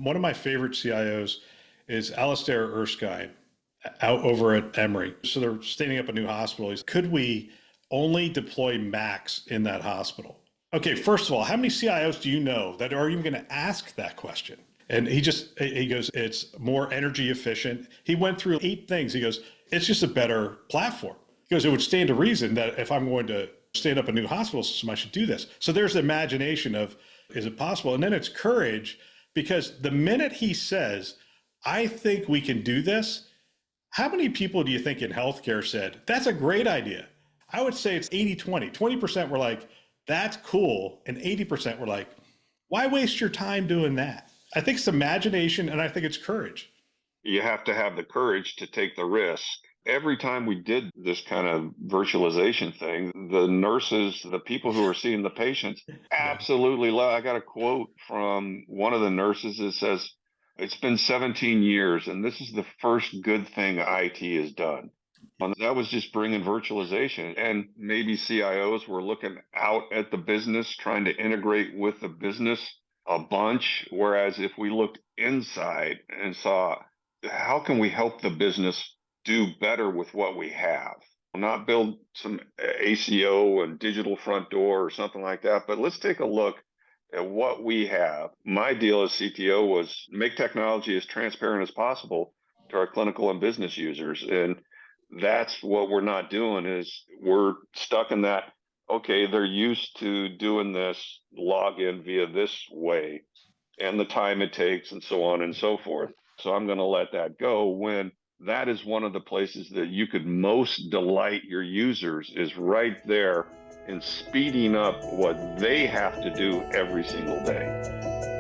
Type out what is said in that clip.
One of my favorite CIOs is Alistair Erskine out over at Emory. So they're standing up a new hospital. Could we only deploy Macs in that hospital? Okay, first of all, how many CIOs do you know that are even going to ask that question? And he goes, it's more energy efficient. He went through 8 things. He goes, it's just a better platform. He goes, it would stand to reason that if I'm going to stand up a new hospital system, I should do this. So there's the imagination of, is it possible? And then it's courage, because the minute he says, I think we can do this, how many people do you think in healthcare said, that's a great idea? I would say it's 80-20. 20% were like, that's cool. And 80% were like, why waste your time doing that? I think it's imagination, and I think it's courage. You have to have the courage to take the risk. Every time we did this kind of virtualization thing, the nurses, the people who are seeing the patients, absolutely love. I got a quote from one of the nurses that says, it's been 17 years, and this is the first good thing IT has done. And that was just bringing virtualization. And maybe CIOs were looking out at the business, trying to integrate with the business a bunch. Whereas if we looked inside and saw, how can we help the business do better with what we have? Not build some ACO and digital front door or something like that, but let's take a look at what we have. My deal as CTO was make technology as transparent as possible to our clinical and business users. And that's what we're not doing, is we're stuck in that, okay, they're used to doing this login via this way and the time it takes and so on and so forth. So I'm going to let that go, when that is one of the places that you could most delight your users, is right there in speeding up what they have to do every single day.